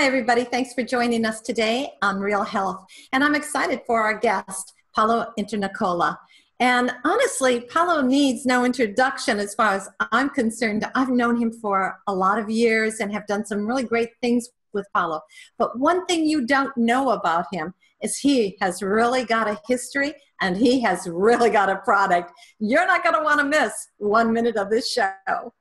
Hi, everybody. Thanks for joining us today on Real Health. And I'm excited for our guest, Paolo Internicola. And honestly, Paolo needs no introduction as far as I'm concerned. I've known him for a lot of years and have done some really great things with Paolo. But one thing you don't know about him is he has really got a history and he has really got a product. You're not going to want to miss 1 minute of this show.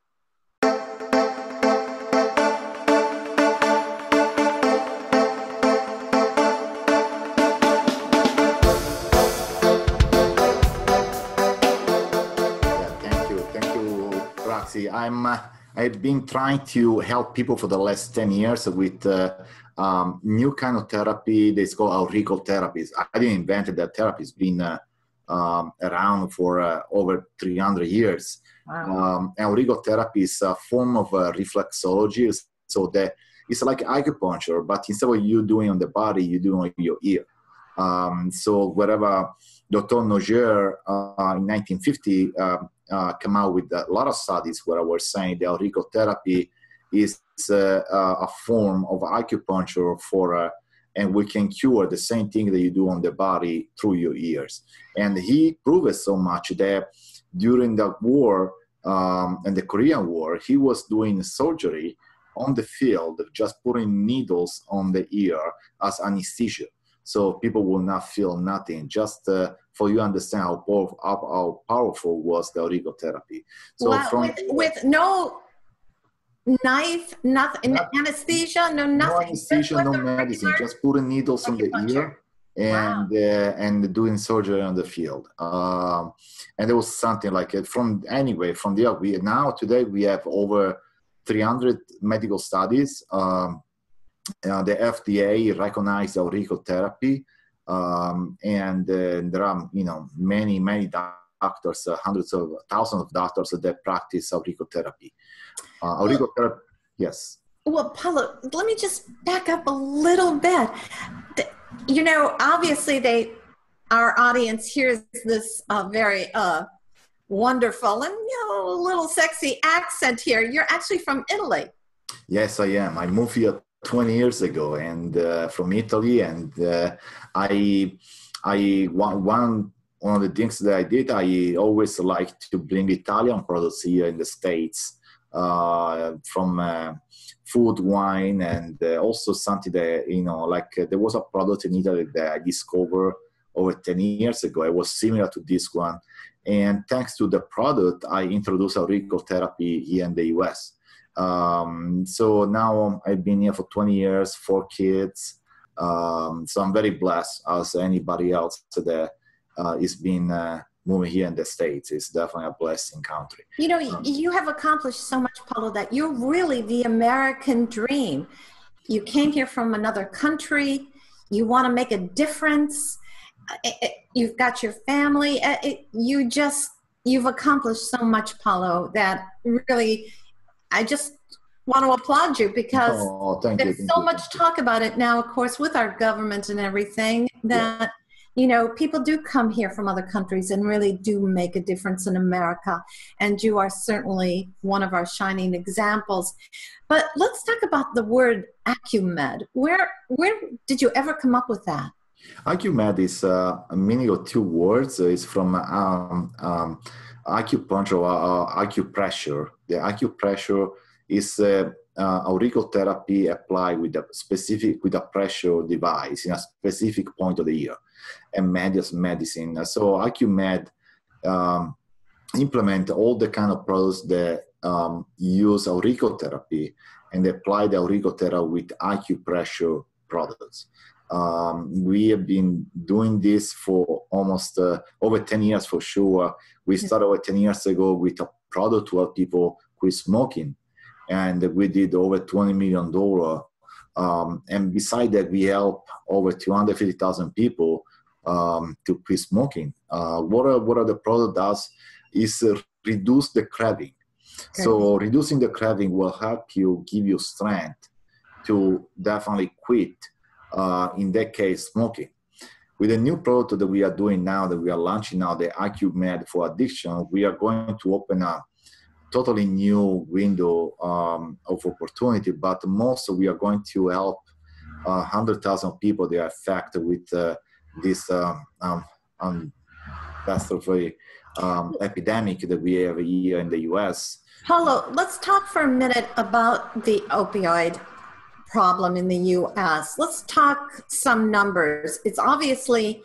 I've been trying to help people for the last 10 years with new kind of therapy. It's called auricle therapies. I didn't invent that therapy. It's been around for over 300 years. Wow. Auricle therapy is a form of reflexology. So that it's like acupuncture, but instead of you doing on the body, you do on your ear. So wherever Dr. Noger in 1950 came out with a lot of studies where I was saying the auricle therapy is a form of acupuncture and we can cure the same thing that you do on the body through your ears. And he proved it so much that during the war and the Korean War, he was doing surgery on the field, just putting needles on the ear as anesthesia. So people will not feel nothing, just for you to understand how powerful was the auricle therapy. So wow. With no knife, nothing, anesthesia, nothing. No anesthesia, no medicine, just putting needles in the ear and and doing surgery on the field. And there was something like it from there. Today we have over 300 medical studies. The FDA recognized auricle therapy, and there are many doctors, hundreds of thousands of doctors that practice auricle therapy. Auricle therapy, yes. Well, Paolo, let me just back up a little bit. Obviously, our audience hears this very wonderful and a little sexy accent here. You're actually from Italy. Yes, I am. I moved here 20 years ago and from Italy, and one of the things that I did, I always like to bring Italian products here in the States, from food, wine, and also something that there was a product in Italy that I discovered over 10 years ago. It was similar to this one, and thanks to the product, I introduced auricle therapy here in the US. So now I've been here for 20 years, 4 kids. So I'm very blessed as anybody else that is been moving here in the States. It's definitely a blessing country. You have accomplished so much, Paolo, that you're really the American dream. You came here from another country. You want to make a difference. You've got your family. You've accomplished so much, Paolo, that really, I just want to applaud you because there's so much talk about it now, of course, with our government and everything, that, people do come here from other countries and really do make a difference in America. And you are certainly one of our shining examples. But let's talk about the word AcuMed. Where did you ever come up with that? AcuMed is a meaning of 2 words. It's from acupuncture or acupressure. The acupressure is auricle therapy applied with a pressure device in a specific point of the ear, and medicine. So AcuMed implement all the kind of products that use auricle therapy and apply the auricle therapy with acupressure products. We have been doing this for almost over 10 years for sure. We started over 10 years ago with a product to help people quit smoking, and we did over $20 million. And besides that, we help over 250,000 people to quit smoking. What the product does is reduce the craving. Okay. So reducing the craving will help you, give you strength to definitely quit, in that case, smoking. With the new product that we are doing now, that we are launching now, the AcuMed for addiction, we are going to open a totally new window of opportunity, but most we are going to help 100,000 people they are affected with this catastrophe epidemic that we have here in the U.S. Paolo, let's talk for a minute about the opioid problem in the U.S. Let's talk some numbers. It's obviously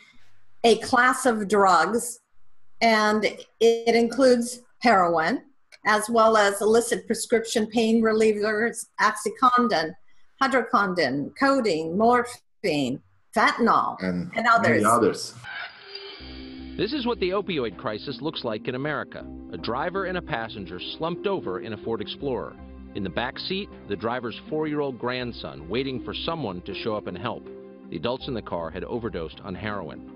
a class of drugs, and it includes heroin, as well as illicit prescription pain relievers, oxycontin, hydrocodone, codeine, morphine, fentanyl, and others. Many others. This is what the opioid crisis looks like in America. A driver and a passenger slumped over in a Ford Explorer. In the back seat, the driver's 4-year-old grandson waiting for someone to show up and help. The adults in the car had overdosed on heroin.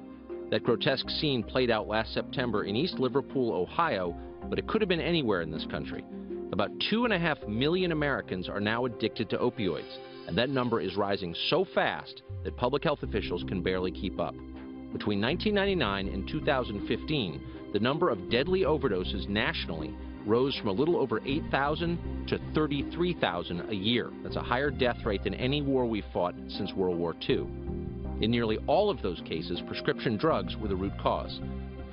That grotesque scene played out last September in East Liverpool, Ohio, but it could have been anywhere in this country. About 2.5 million Americans are now addicted to opioids, and that number is rising so fast that public health officials can barely keep up. Between 1999 and 2015, the number of deadly overdoses nationally rose from a little over 8,000 to 33,000 a year. That's a higher death rate than any war we fought since World War II. In nearly all of those cases, prescription drugs were the root cause.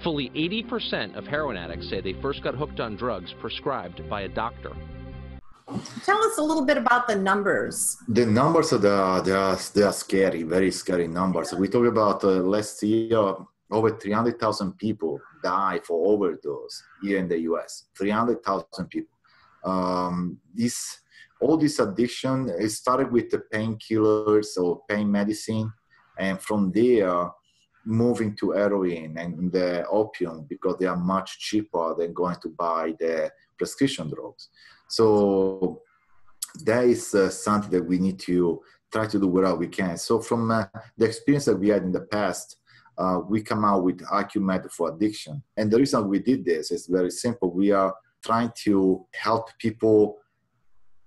Fully 80% of heroin addicts say they first got hooked on drugs prescribed by a doctor. Tell us a little bit about the numbers. The numbers are they are scary, very scary numbers. We talk about last year, over 300,000 people died for overdose here in the U.S. 300,000 people. All this addiction, it started with the painkillers or pain medicine, and from there, moving to heroin and the opium because they are much cheaper than going to buy the prescription drugs. So that is something that we need to try to do whatever we can. So from the experience that we had in the past, we come out with AcuMed for addiction. And the reason we did this is very simple. We are trying to help people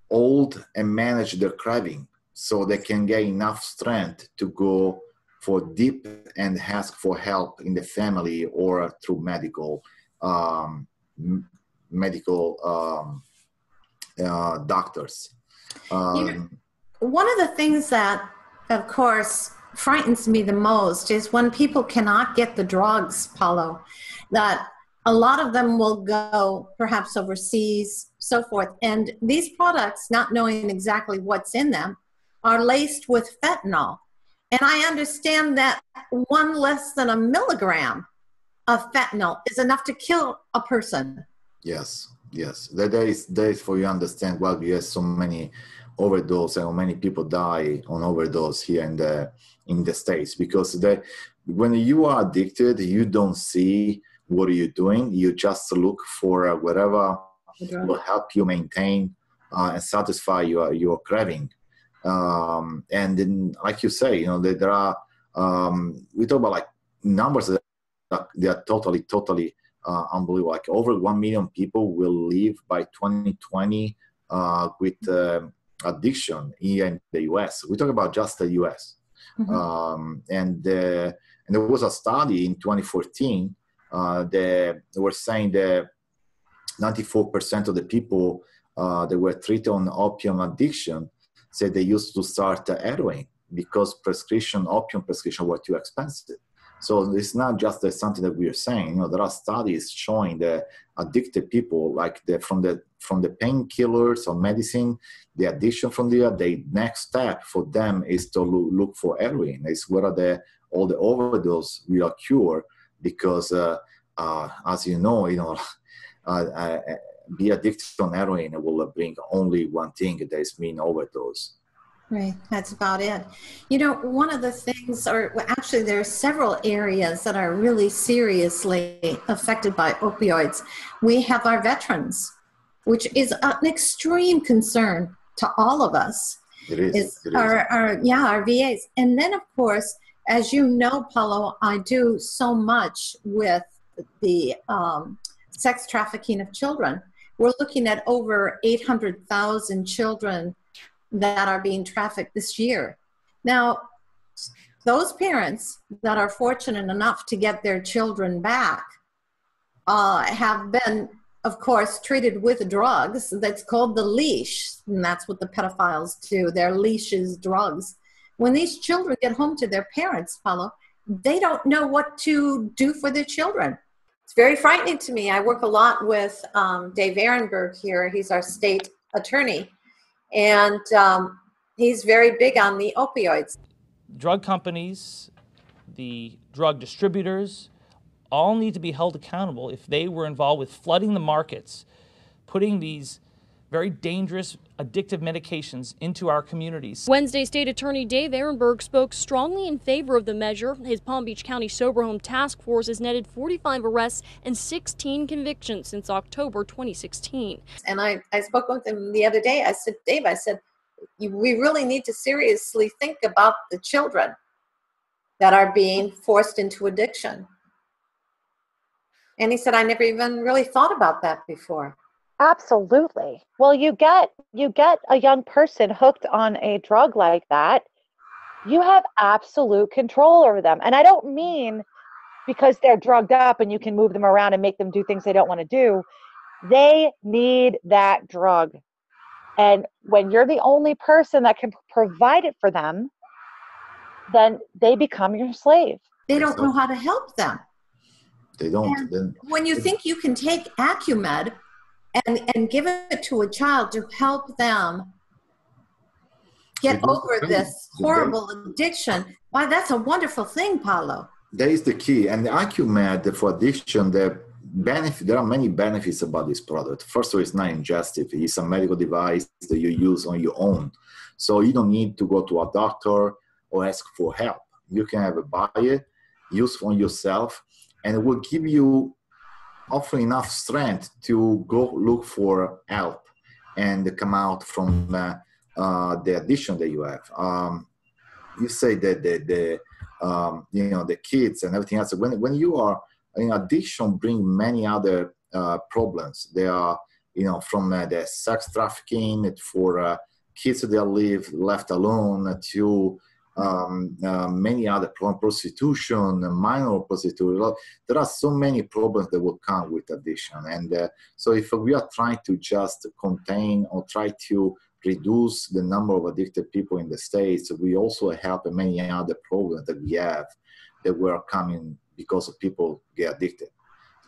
hold and manage their craving so they can get enough strength to go for deep and ask for help in the family or through medical doctors. One of the things that, of course, frightens me the most is when people cannot get the drugs, Paolo, that a lot of them will go perhaps overseas, so forth. And these products, not knowing exactly what's in them, are laced with fentanyl. And I understand that one less than a milligram of fentanyl is enough to kill a person. Yes. That is for you understand why we have so many overdose and many people die on overdose here in the States, because when you are addicted, you don't see what are you doing. You just look for whatever will help you maintain and satisfy your craving. And then, like you say, there are we talk about like numbers that they are totally unbelievable. Like over 1 million people will live by 2020 with addiction here in the US. We talk about just the US. Mm-hmm. And there was a study in 2014 that were saying that 94% of the people that were treated on opium addiction said they used to start heroin because opium prescription were too expensive. So it's not just something that we are saying. There are studies showing that addicted people, like from the painkillers or medicine, the addiction from there, the next step for them is to look for heroin. It's where all the overdose will occur, because as you know, be addicted on heroin will bring only one thing, that is mean overdose. Right, that's about it. One of the things, actually there are several areas that are really seriously affected by opioids. We have our veterans, which is an extreme concern to all of us. It is. Our VAs. And then, of course, as you know, Paolo, I do so much with the sex trafficking of children. We're looking at over 800,000 children that are being trafficked this year. Now, those parents that are fortunate enough to get their children back have been, of course, treated with drugs that's called the leash, and that's what the pedophiles do. Their leashes drugs when these children get home to their parents, Paolo, they don't know what to do for their children. It's very frightening to me. I work a lot with Dave Ehrenberg here. He's our state attorney, and he's very big on the opioids. Drug companies, the drug distributors, all need to be held accountable if they were involved with flooding the markets, putting these very dangerous, addictive medications into our communities. Wednesday, State Attorney Dave Ehrenberg spoke strongly in favor of the measure. His Palm Beach County Sober Home Task Force has netted 45 arrests and 16 convictions since October 2016. And I spoke with him the other day. I said, Dave, we really need to seriously think about the children that are being forced into addiction. And he said, I never even really thought about that before. Absolutely. Well, you get a young person hooked on a drug like that, you have absolute control over them. And I don't mean because they're drugged up and you can move them around and make them do things they don't want to do. They need that drug. And when you're the only person that can provide it for them, then they become your slave. They don't know how to help them. They don't. When you think you can take AcuMed and give it to a child to help them get over this horrible addiction, why, that's a wonderful thing, Paolo. That is the key. And the AcuMed for addiction, there are many benefits about this product. First of all, it's not ingestive. It's a medical device that you use on your own. So you don't need to go to a doctor or ask for help. You can have a buy it, use on yourself, and it will give you often enough strength to go look for help and come out from the addiction that you have. You say that the kids and everything else. When you are in addiction, bring many other problems. They are from the sex trafficking for kids that live left alone to many other problems, prostitution, minor prostitution. There are so many problems that will come with addiction. And so if we are trying to just contain or try to reduce the number of addicted people in the States, we also help many other problems that we have that were coming because of people get addicted.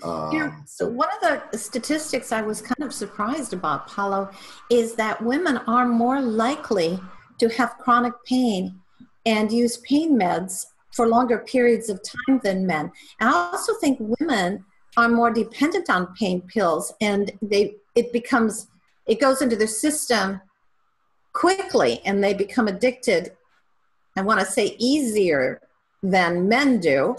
So one of the statistics I was kind of surprised about, Paolo, is that women are more likely to have chronic pain and use pain meds for longer periods of time than men. And I also think women are more dependent on pain pills, and it goes into their system quickly, and they become addicted, I want to say, easier than men do.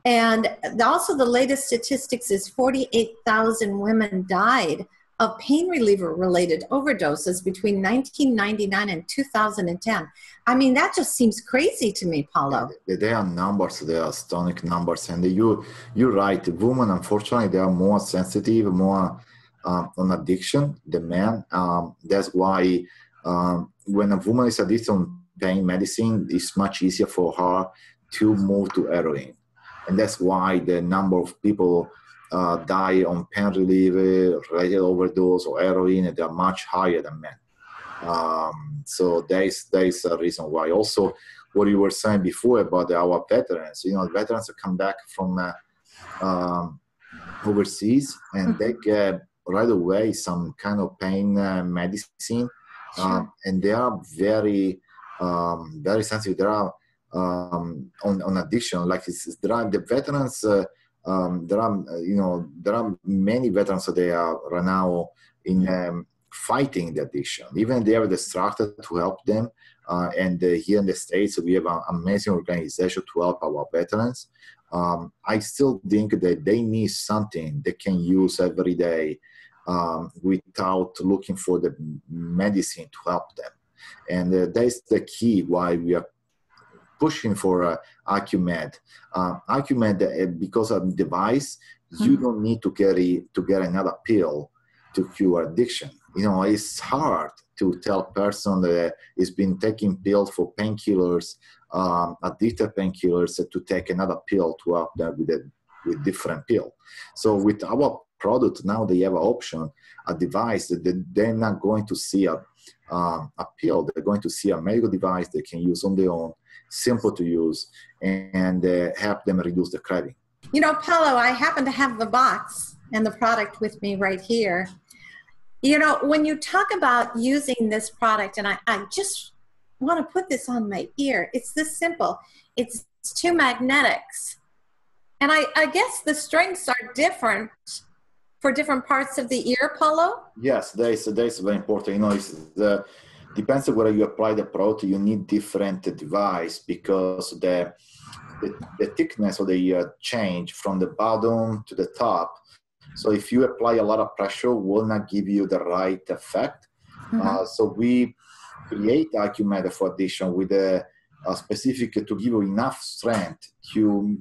And also the latest statistics is 48,000 women died of pain reliever-related overdoses between 1999 and 2010. I mean, that just seems crazy to me, Paolo. They are numbers, they are astonishing numbers. And you're right, women, unfortunately, they are more sensitive, more on addiction than men. That's why when a woman is addicted on pain medicine, it's much easier for her to move to heroin. And that's why the number of people die on pain reliever, related overdose, or heroin, and they are much higher than men. So there is a reason why. Also, what you were saying before about our veterans, veterans come back from overseas, and they get right away some kind of pain medicine, and they are very, very sensitive. They are on addiction, like the veterans. There are many veterans that they are right now in fighting the addiction. Even they have the structure to help them. And here in the States, we have an amazing organization to help our veterans. I still think that they need something they can use every day without looking for the medicine to help them. And that's the key why we are pushing for AcuMed. AcuMed, because of the device, you don't need to get another pill to cure addiction. It's hard to tell a person that has been taking pills for painkillers, addicted painkillers, to take another pill to help them with different pill. So with our product, now they have an option, a device that they're not going to see a pill. They're going to see a medical device they can use on their own, simple to use, and help them reduce the craving. You know, Paolo, I happen to have the box and the product with me right here. You know, when you talk about using this product, and I just want to put this on my ear, it's this simple. It's 2 magnetics. And I guess the strengths are different for different parts of the ear, Paolo? Yes, that is very important. You know, depends on whether you apply the product, you need different device because the thickness of the ear change from the bottom to the top. So if you apply a lot of pressure, will not give you the right effect. So we create AcuMed for addition with a specific to give you enough strength to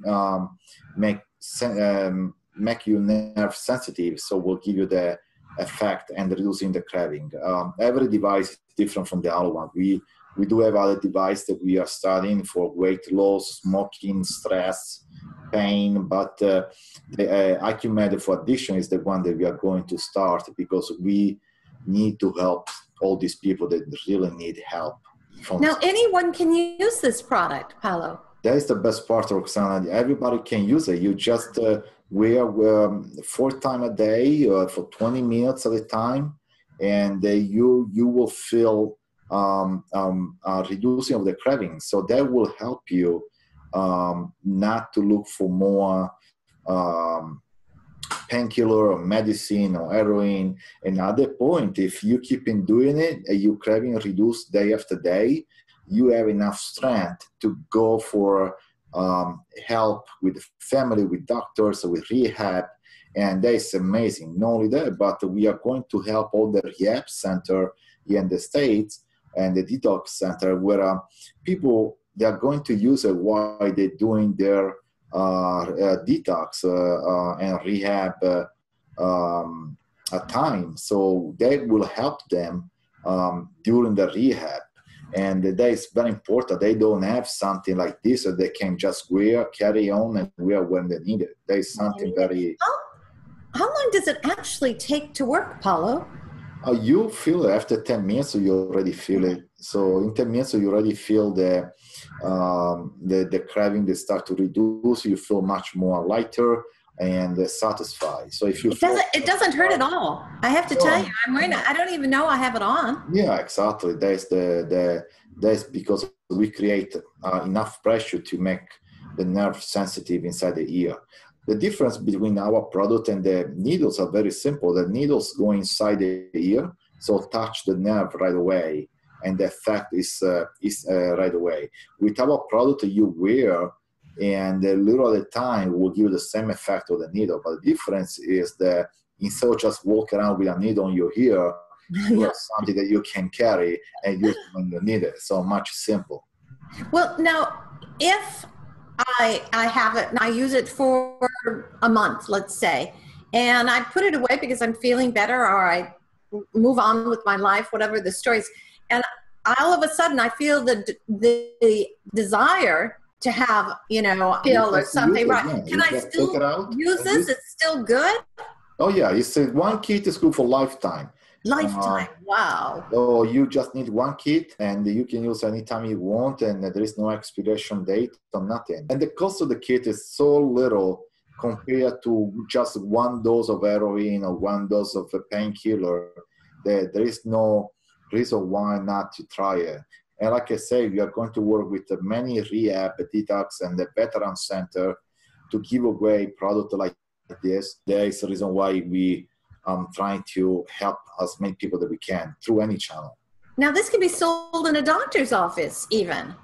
make you nerve sensitive. So we'll give you the effect and reducing the craving. Every device is different from the other one. We do have other devices that we are studying for weight loss, smoking, stress, pain, but the AcuMed for addiction is the one that we are going to start because we need to help all these people that really need help. Now, anyone can use this product, Paolo. That is the best part, Roxana. Everybody can use it. You just wear 4 times a day for 20 minutes at a time, and you will feel reducing of the craving. So that will help you not to look for more painkiller or medicine or heroin. Another point, if you keep in doing it and you craving reduce day after day, you have enough strength to go for help with family, with doctors, with rehab, and that is amazing. Not only that, but we are going to help all the rehab center here in the States and the detox center where people, they are going to use it while they're doing their detox and rehab time. So that will help them during the rehab. And that is very important. They don't have something like this that they can just wear, carry on, and wear when they need it. That is something very... How long does it actually take to work, Paolo? You feel it after 10 minutes, you already feel it. So in 10 minutes, you already feel the craving, they start to reduce. You feel much more lighter and satisfied. So if you it doesn't hurt at all. I have to tell you, I'm wearing it. I don't even know I have it on. Yeah, exactly. That's because we create enough pressure to make the nerve sensitive inside the ear. The difference between our product and the needles are very simple. The needles go inside the ear, so touch the nerve right away, and the effect is right away. With our product, you wear, and a little at a time will give you the same effect of the needle. But the difference is that instead of just walk around with a needle on your ear, you have something that you can carry and use when you need it. So much simple. Well, now, if I have it and I use it for a month, let's say, and I put it away because I'm feeling better or I move on with my life, whatever the story is, and all of a sudden I feel the desire to have, a pill or something, right? Yeah. Can I still use this? It's still good? Oh, yeah. It's one kit is good for lifetime. Lifetime, wow. So you just need one kit and you can use anytime you want, and there is no expiration date or nothing. And the cost of the kit is so little compared to just one dose of heroin or one dose of a painkiller that there is no reason why not to try it. And like I say, we are going to work with many rehab, detox, and the veteran center to give away product like this. There is a reason why we trying to help as many people that we can through any channel. Now, this can be sold in a doctor's office even.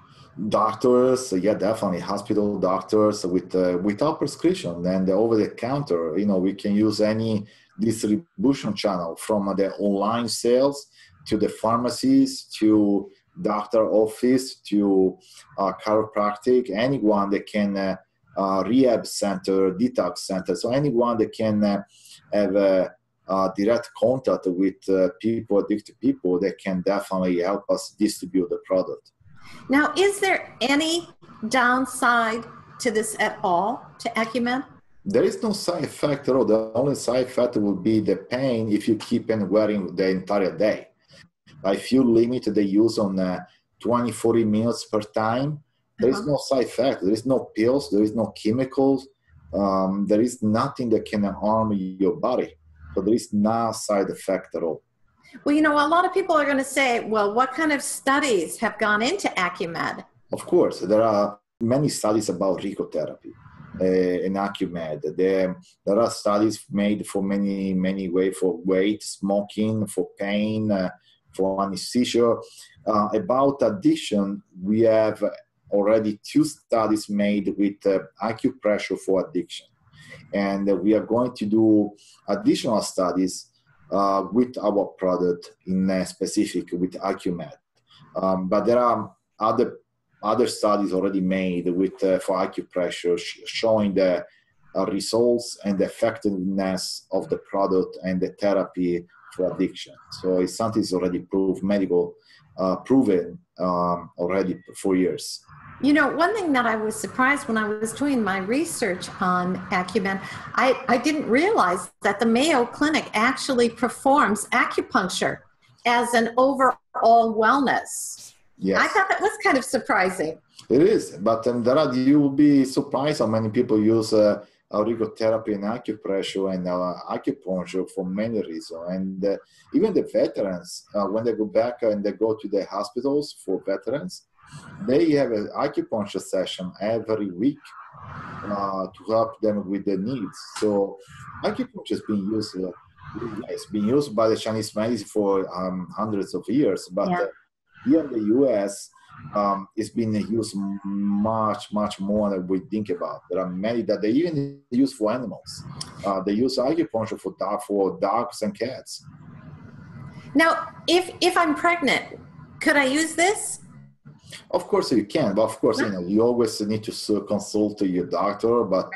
Doctors, yeah, definitely. Hospital doctors without prescription and over the counter. We can use any distribution channel from the online sales to the pharmacies to doctor office to chiropractic, anyone that can rehab center, detox center. So anyone that can have a direct contact with addicted people that can definitely help us distribute the product. Now, is there any downside to this at all, to AcuMed? There is no side effect at all. The only side effect will be the pain if you keep on wearing the entire day. If you limit the use on 20, 40 minutes per time, there is no side effect. There is no pills. There is no chemicals. There is nothing that can harm your body. So there is no side effect at all. Well, you know, a lot of people are going to say, well, what kind of studies have gone into AcuMed? Of course, there are many studies about ricotherapy in AcuMed. There are studies made for many ways, for weight, smoking, for pain, for anesthesia. About addiction, we have already 2 studies made with acupressure for addiction. And we are going to do additional studies with our product in specific with AcuMed. But there are other studies already made with for acupressure showing the results and the effectiveness of the product and the therapy for addiction. So it's something that's already proven already for years. You know, one thing that I was surprised when I was doing my research on AcuMed, I didn't realize that the Mayo Clinic actually performs acupuncture as an overall wellness. Yes. I thought that was kind of surprising. It is, but you will be surprised how many people use auricotherapy and acupressure and acupuncture for many reasons. And even the veterans, when they go back and they go to the hospitals for veterans, they have an acupuncture session every week to help them with their needs. So acupuncture is being used. It's been used by the Chinese medicine for hundreds of years, but here in the U.S., it's been used much more than we think about. There are many that they even use for animals. They use acupuncture for dogs and cats. Now, if I'm pregnant, could I use this? Of course you can, but of course, you always need to consult your doctor, but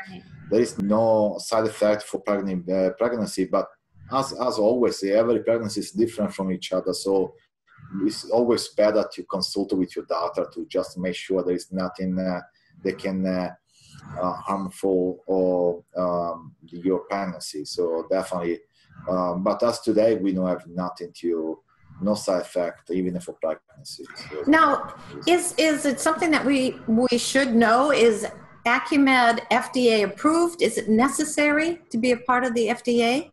there is no side effect for pregnancy. But as always, every pregnancy is different from each other. So it's always better to consult with your doctor to just make sure there is nothing that can harmful or your pregnancy. So definitely, but as today, we don't have no side effect, even for pregnancy. So now, is it something that we should know? Is AcuMed FDA approved? Is it necessary to be a part of the FDA?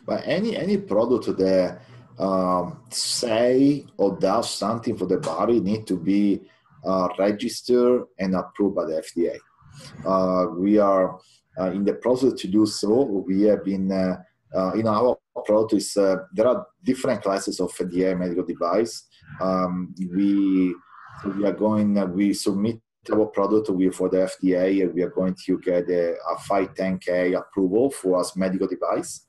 But any product that say or does something for the body need to be registered and approved by the FDA. We are in the process to do so. We have been in our product there are different classes of FDA medical device. We submit our product for the FDA. We are going to get a 510K approval for us medical device.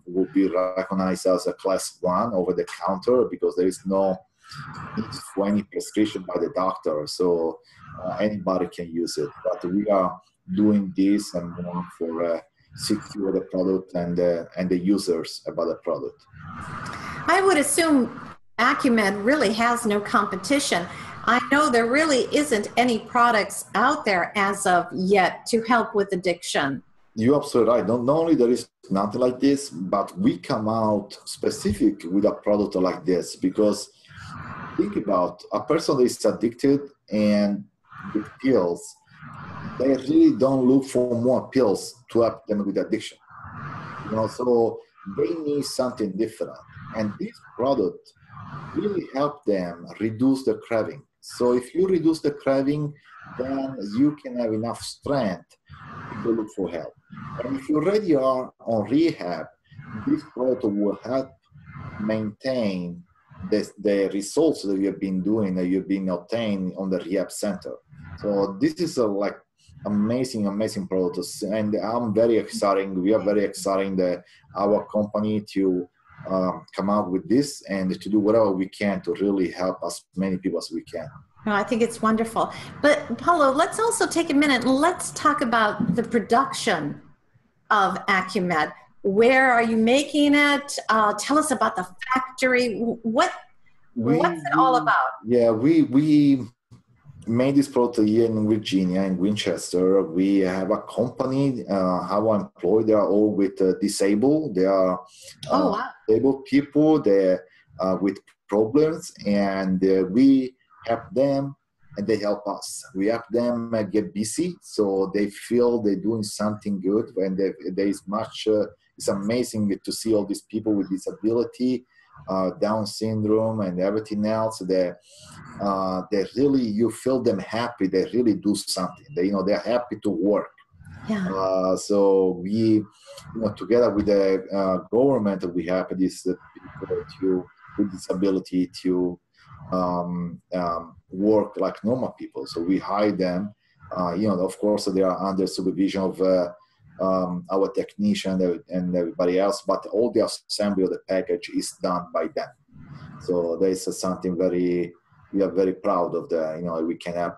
Will be recognized as a class 1 over the counter because there is no need for any prescription by the doctor. So anybody can use it. But we are doing this and more for secure the product and the users about the product. I would assume AcuMed really has no competition. I know there really isn't any products out there as of yet to help with addiction. You're absolutely right. Not only there is nothing like this, but we come out specific with a product like this because think about a person that is addicted and with pills. They really don't look for more pills to help them with addiction. So they need something different. And this product really help them reduce the craving. So if you reduce the craving, then you can have enough strength to look for help. And if you already are on rehab, this product will help maintain the results that you have been doing, that you've been obtaining on the rehab center. So this is amazing products, and I'm very excited. We are very excited our company to come out with this and to do whatever we can to really help as many people as we can. No, I think it's wonderful. But Paolo, let's also take a minute and let's talk about the production of AcuMed. Where are you making it? Tell us about the factory. What's it all about? Yeah, we made this product here in Virginia, in Winchester. We have a company, our employees, they are all with disabled. They are disabled people, they're with problems, and we help them and they help us. We help them get busy so they feel they're doing something good. And there is much, it's amazing to see all these people with disability, Down syndrome and everything else. They really, you feel them happy. They really do something. They're happy to work. Yeah. So we, together with the government, we help these people with disability to work like normal people. So we hire them. Of course, they are under supervision of our technician and everybody else, but all the assembly of the package is done by them. So there is something we are very proud of we can help,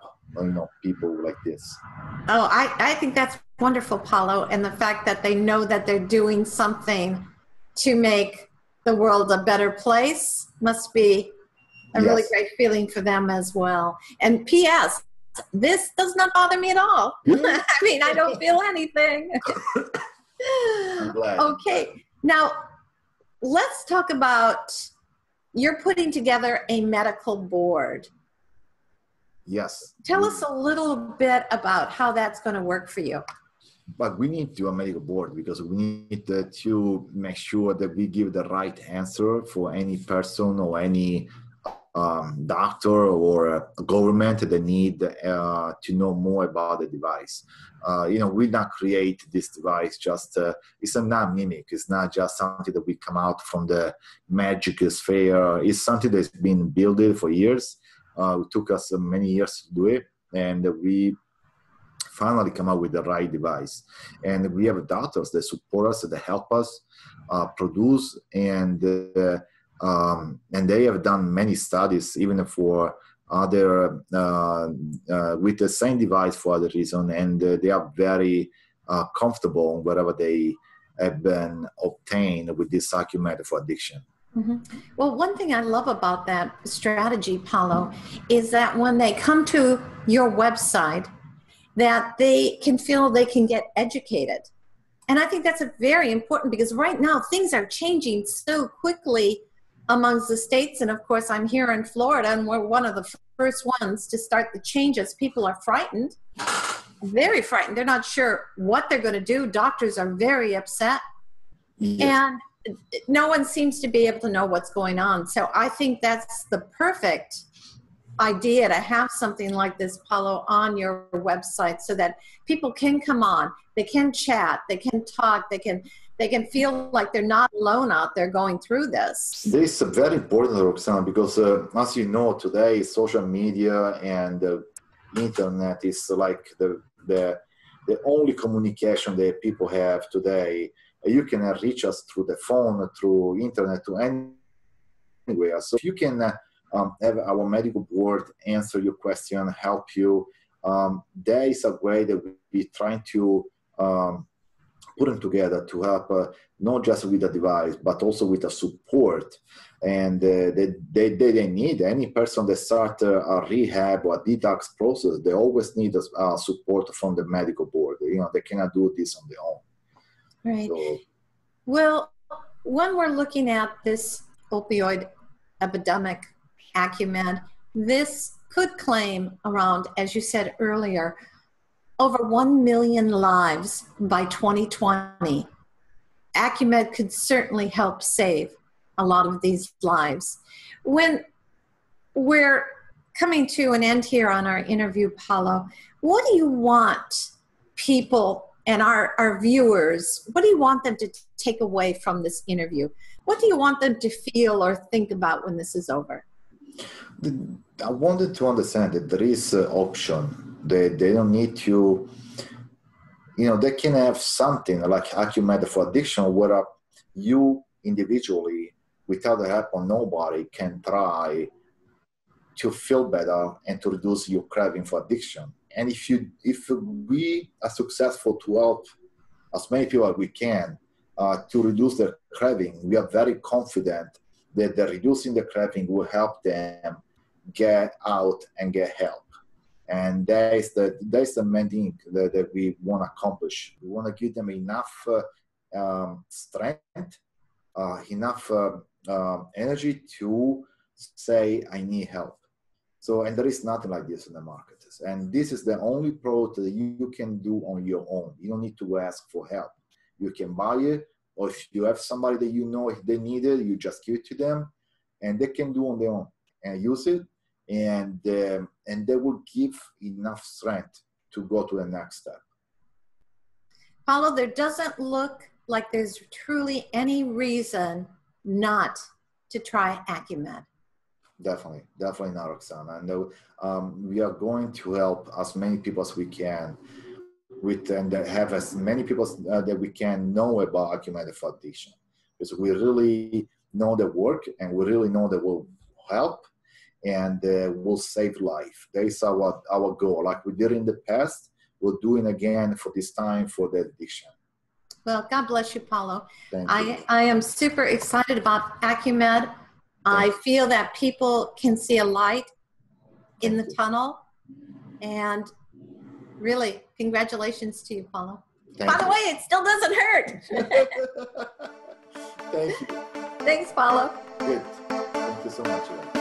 people like this. Oh, I think that's wonderful, Paolo. And the fact that they know that they're doing something to make the world a better place must be a really great feeling for them as well. And P.S., this does not bother me at all. I mean, I don't feel anything. I'm glad. Okay. Now, let's talk about, you're putting together a medical board. Yes. Tell us a little bit about how that's going to work for you. But we need to do a medical board because we need to make sure that we give the right answer for any person or any doctor or government that need to know more about the device. We not create this device just, it's not mimic. It's not just something that we come out from the magic sphere. It's something that's been built for years. It took us many years to do it, and we finally come out with the right device. And we have doctors that support us, that help us produce, and they have done many studies, even for other, with the same device for other reason, and they are very comfortable wherever they have been obtained with this AcuMed for addiction. Mm-hmm. Well, one thing I love about that strategy, Paolo, is that when they come to your website, that they can feel they can get educated. And I think that's very important because right now things are changing so quickly amongst the states. And of course, I'm here in Florida, and we're one of the first ones to start the changes. People are frightened, very frightened. They're not sure what they're going to do. Doctors are very upset. Yes. And no one seems to be able to know what's going on. So I think that's the perfect idea to have something like this, Paolo, on your website so that people can come on, they can chat, they can talk, they can feel like they're not alone out there going through this. This is very important, Roxana, because as you know, today social media and the internet is like the only communication that people have today. You can reach us through the phone, through internet, to anywhere. So if you can have our medical board answer your question, help you, there is a way that we're trying to put them together to help not just with the device, but also with the support. And they need, any person that start a rehab or a detox process, they always need support from the medical board. They cannot do this on their own. Right. So, well, when we're looking at this opioid epidemic, AcuMed, this could claim around, as you said earlier, over 1 million lives by 2020. AcuMed could certainly help save a lot of these lives. When we're coming to an end here on our interview, Paolo, what do you want people and our viewers, what do you want them to take away from this interview? What do you want them to feel or think about when this is over? I wanted to understand that there is an option. They don't need to, they can have something like AcuMed for addiction where you individually, without the help of nobody, can try to feel better and to reduce your craving for addiction. And if we are successful to help as many people as we can to reduce their craving, we are very confident that the reducing the craving will help them get out and get help. And that's the main thing that we want to accomplish. We want to give them enough strength, enough energy to say, I need help. So, and there is nothing like this in the market. And this is the only product that you can do on your own. You don't need to ask for help. You can buy it, or if you have somebody that you know, if they need it, you just give it to them, and they can do on their own and use it, and they will give enough strength to go to the next step. Paolo, there doesn't look like there's truly any reason not to try AcuMed. Definitely not, Roxana. And we are going to help as many people as we can and have as many people that we can know about AcuMed for addiction, because we really know the work and we really know that will help and will save life. That is our goal. Like we did in the past, we're doing again for this time for the addiction. Well, God bless you, Paolo. Thank you. I am super excited about AcuMed. I feel that people can see a light in the tunnel. And really, congratulations to you, Paolo. By the way, it still doesn't hurt. Thank you. Thanks, Paolo. Good. Thank you so much.